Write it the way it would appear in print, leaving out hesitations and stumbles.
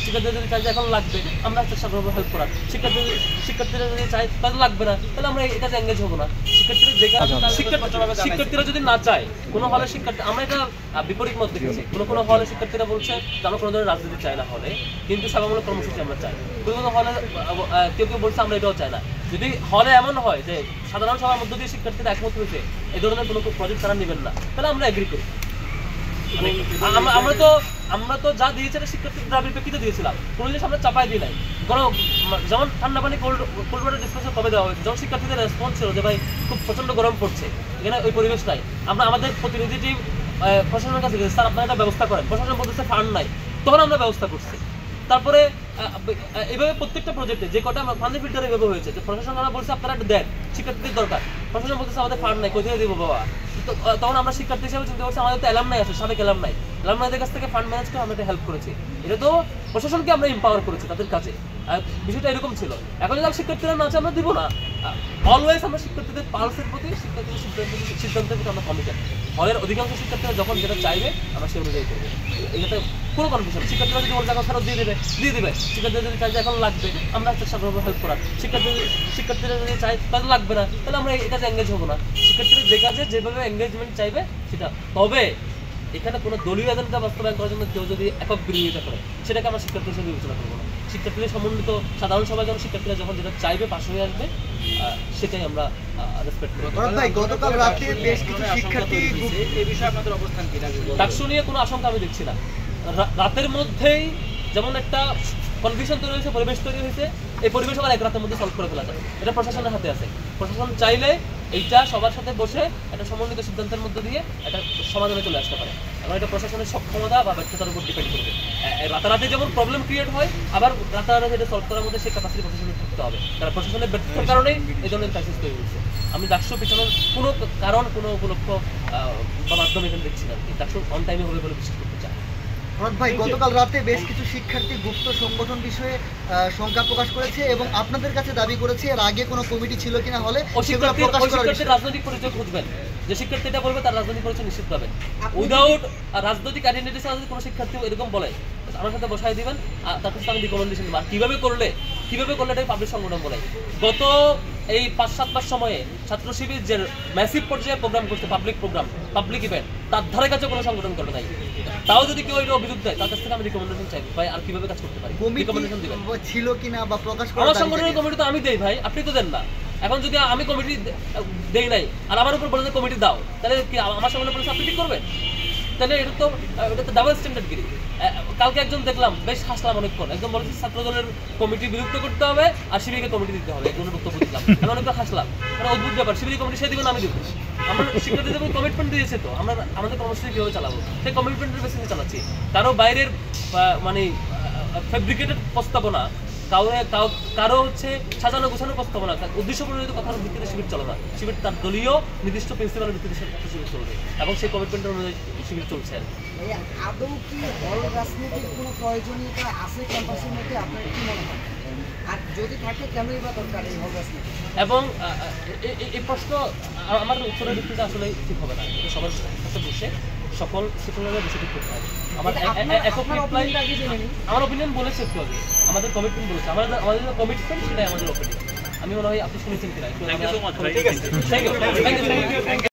শিক্ষার্থীরা যদি চাই যে এখন লাগবে, আমরা সাধারণভাবে হেল্প করার। শিক্ষার্থীরা যদি চাই তাহলে লাগবে না, তাহলে আমরা এই কাজে এঙ্গেজ হবো না। শিক্ষার্থীরা যে শিক্ষার্থীরা যদি না চায়, কোনো হলে শিক্ষার্থী, আমরা এটা বিপরীত মত দেখেছি। কোনো হলে শিক্ষার্থীরা বলছে যে আমরা কোনো ধরনের রাজনীতি চাই না হলে, কিন্তু সেবামূলক কর্মসূচি আমরা চাই। কোনো হলে কেউ বলছে আমরা এটাও চাই না। যদি হলে এমন হয় যে সাধারণ সভার মধ্য দিয়ে শিক্ষার্থীরা একমত হয়েছে এই ধরনের কোনো প্রজেক্ট তারা নেবেন না, তাহলে আমরা এগ্রি করি। আমরা তো যা দিয়েছে শিক্ষার্থীর দাবির প্রেক্ষিতে দিয়েছিলাম, কোনো জিনিস আমরা চাপাই দিই নাই। যেমন ঠান্ডা পানি কোল্ড ওয়াটার ডিসপেন্সার কবে দেওয়া হয়েছে, যেমন শিক্ষার্থীদের রেসপন্স ছিল যে ভাই খুব প্রচন্ড গরম পড়ছে, এখানে ওই পরিবেশ নাই। আমরা আমাদের প্রতিনিধি টিম প্রশাসনের কাছে গেছি, স্যার আপনারা একটা ব্যবস্থা করেন। প্রশাসন বলতেছে ফান্ড নাই, তখন আমরা ব্যবস্থা করছি। তারপরে এইভাবে প্রত্যেকটা প্রজেক্টে যে কটা ফান্ডের ফিল্টার এইভাবে হয়েছে যে প্রশাসন আমরা বলছি আপনারা দেন, শিক্ষার্থীদের দরকার। প্রশাসন বলতেছে আমাদের ফান্ড নাই, কোথায় দিব বাবা। তখন আমরা শিক্ষার্থী হিসেবে চিন্তা করছি আমাদের তো অ্যালামনাই আছে, সাবেক অ্যালামনাইদের কাছ থেকে ফান্ড ম্যানেজ করে আমরা একটা হেল্প করেছি। এটা তো প্রশাসনকে আমরা এম্পাওয়ার করেছি তাদের কাছে। বিষয়টা এরকম ছিল। এখন যদি শিক্ষার্থীরা না আছে আমরা দিব না। অলওয়েজ আমরা শিক্ষার্থীদের পালসের প্রতি, শিক্ষার্থীদের সিদ্ধান্তের প্রতি আমরা কমিটেড। হলের অধিকাংশ শিক্ষার্থীরা যখন যেটা চাইবে আমরা সেই অনুযায়ী করবো। এটাতে কোনো কনফিউশন। শিক্ষার্থীরা যদি বলছে এখন ফেরত দিয়ে দেবে। শিক্ষার্থীরা যদি চাই যে এখন লাগবে, আমরা সাধারণভাবে হেল্প করার। শিক্ষার্থীরা যদি চাই তাহলে লাগবে না, তাহলে আমরা এই কাজে এঙ্গেজ হবো না। শিক্ষার্থীরা যে কাজে যেভাবে এঙ্গেজমেন্ট চাইবে সেটা। তবে এখানে কোনো দলীয় এজেন্ডা বাস্তবায়ন করার জন্য কেউ যদি একক বিরোধিতা করে, সেটাকে আমরা শিক্ষার্থী হিসেবে বিবেচনা করবো না। শিক্ষার্থীদের সমন্বিত সাধারণ সভায় যখন শিক্ষার্থীরা যখন যেটা চাইবে পাশ হয়ে আসবে, সেটাই আমরা রেসপেক্ট করব। গতকাল রাতে বেশ কিছু শিক্ষার্থী এই বিষয়ে আপনাদের অবস্থান কি? ডাকসু নিয়ে কোনো আশঙ্কা আমি দেখছি না। রাতের মধ্যেই যেমন একটা কনফিউশন তৈরি হয়েছে, পরিবেশ তৈরি হয়েছে, এই পরিবেশ আবার এক রাতের মধ্যে সলভ করে ফেলা যায়। এটা প্রশাসনের হাতে আছে। প্রশাসন চাইলে এইটা সবার সাথে বসে একটা সমন্বিত সিদ্ধান্তের মধ্যে দিয়ে একটা সমাধানে চলে আসতে পারে। এবং এটা প্রশাসনের সক্ষমতা বা ব্যর্থতার উপর ডিপেন্ড করবে। রাতারাতি যেমন প্রবলেম ক্রিয়েট হয়, আবার রাতারাতি এটা সলভ করার মধ্যে সেই ক্যাপাসিটি প্রশাসনের থাকতে হবে। কারণ প্রশাসনের ব্যর্থতার কারণেই এই ধরনের ক্রাইসিস তৈরি হয়েছে। আমি ডাকসু পিছনের কোনো কারণ, কোনো উপলক্ষ বা মাধ্যমে এখানে দেখছি না। ডাকসু অন টাইমে হবে বলে বিশ্বাস করতে চাই। ভাই, গতকাল রাতে বেশ কিছু শিক্ষার্থী গুপ্ত সংগঠন বিষয়ে শঙ্কা প্রকাশ করেছে এবং আপনাদের কাছে দাবি করেছে এর আগে কোনো কমিটি ছিল কিনা হলে রাজনৈতিক পরিচয় খুঁজবেন। যে শিক্ষার্থীটা বলবে তার রাজনৈতিক পরিচয় নিশ্চিত পাবেন। উইদাউট রাজনৈতিক আইডেন্টিটি ছাড়া যদি কোনো শিক্ষার্থী এরকম বলে আমার সাথে বসাই দিবেন, তার কাছে আমি রিকমেন্ডেশন দেবো। আর কিভাবে করলে এটাই পাবলিক সংগঠন বলে। গত এই 5-7 মাস সময়ে ছাত্র শিবির যে ম্যাসিভ পর্যায়ে প্রোগ্রাম করছে, পাবলিক ইভেন্ট, তার ধারে কাছে কোনো সংগঠন করে নাই। তাও যদি কেউ এটা অভিযোগ দেয়, তার কাছ থেকে আমি রিকমেন্ডেশন চাই ভাই, আর কিভাবে কাজ করতে পারি রিকমেন্ডেশন দিবেন। ছিল কিনা বা প্রকাশ করা আমার সংগঠনের কমিটি তো আমি দেই ভাই, আপনি তো দেন না। এখন যদি আমি কমিটি দেই নাই আর আমার উপর বলে যে কমিটি দাও, তাহলে কি আমার সংগঠনের পরিচয় আপনি ঠিক করবেন? তাহলে এটা তো ডাবল স্ট্যান্ডার্ড গিরি। কালকে একজন দেখলাম, বেশ হাসলাম অনেকক্ষণ, একদম বলেছে ছাত্র দলের কমিটি বিলুপ্ত করতে হবে আর শিবিরকে কমিটি দিতে হবে। একজনের বক্তব্য দিলাম, আমি অনেকক্ষণ হাসলাম। মানে অদ্ভুত ব্যাপার, শিবির কমিটি সে দিবেন আমি দিব। আমরা শিক্ষার্থীদের কমিটমেন্ট দিয়েছে, তো আমরা আমাদের কর্মসূচি কীভাবে চালাবো সেই কমিটমেন্টের বেসিসে চালাচ্ছি। কারো বাইরের মানে ফ্যাব্রিকেটেড প্রস্তাবনা, কারো হচ্ছে সাজানো গোছানো প্রস্তাবনা, উদ্দেশ্য প্রণোদিত কথার ভিত্তিতে শিবির চলে না। শিবির তার দলীয় নির্দিষ্ট প্রিন্সিপালের ভিত্তিতে শিবির চলবে এবং সেই কমিটমেন্টের অনুযায়ী শিবির চলছে। আদৌ কি হল রাজনীতির কোনো প্রয়োজনীয়তা আছে ক্যাম্পাসের মধ্যে, আপনার কি মনে হয়? আর যদি থাকে কেনই বা দরকার এই হল রাজনীতি? এবং এই প্রশ্ন আমার উত্তরের ভিত্তিতে আসলে ঠিক হবে না। সবার সাথে বসে সকল স্টেকহোল্ডারের বিষয়টি করতে হবে। আমার ওপিনিয়ন বলেছে একটু আগে, আমাদের কমিটমেন্ট বলেছে, আমাদের কমিটমেন্ট সেটাই আমাদের ওপিনিয়ন। আমি মনে হয় আপনি শুনেছেন কিনা।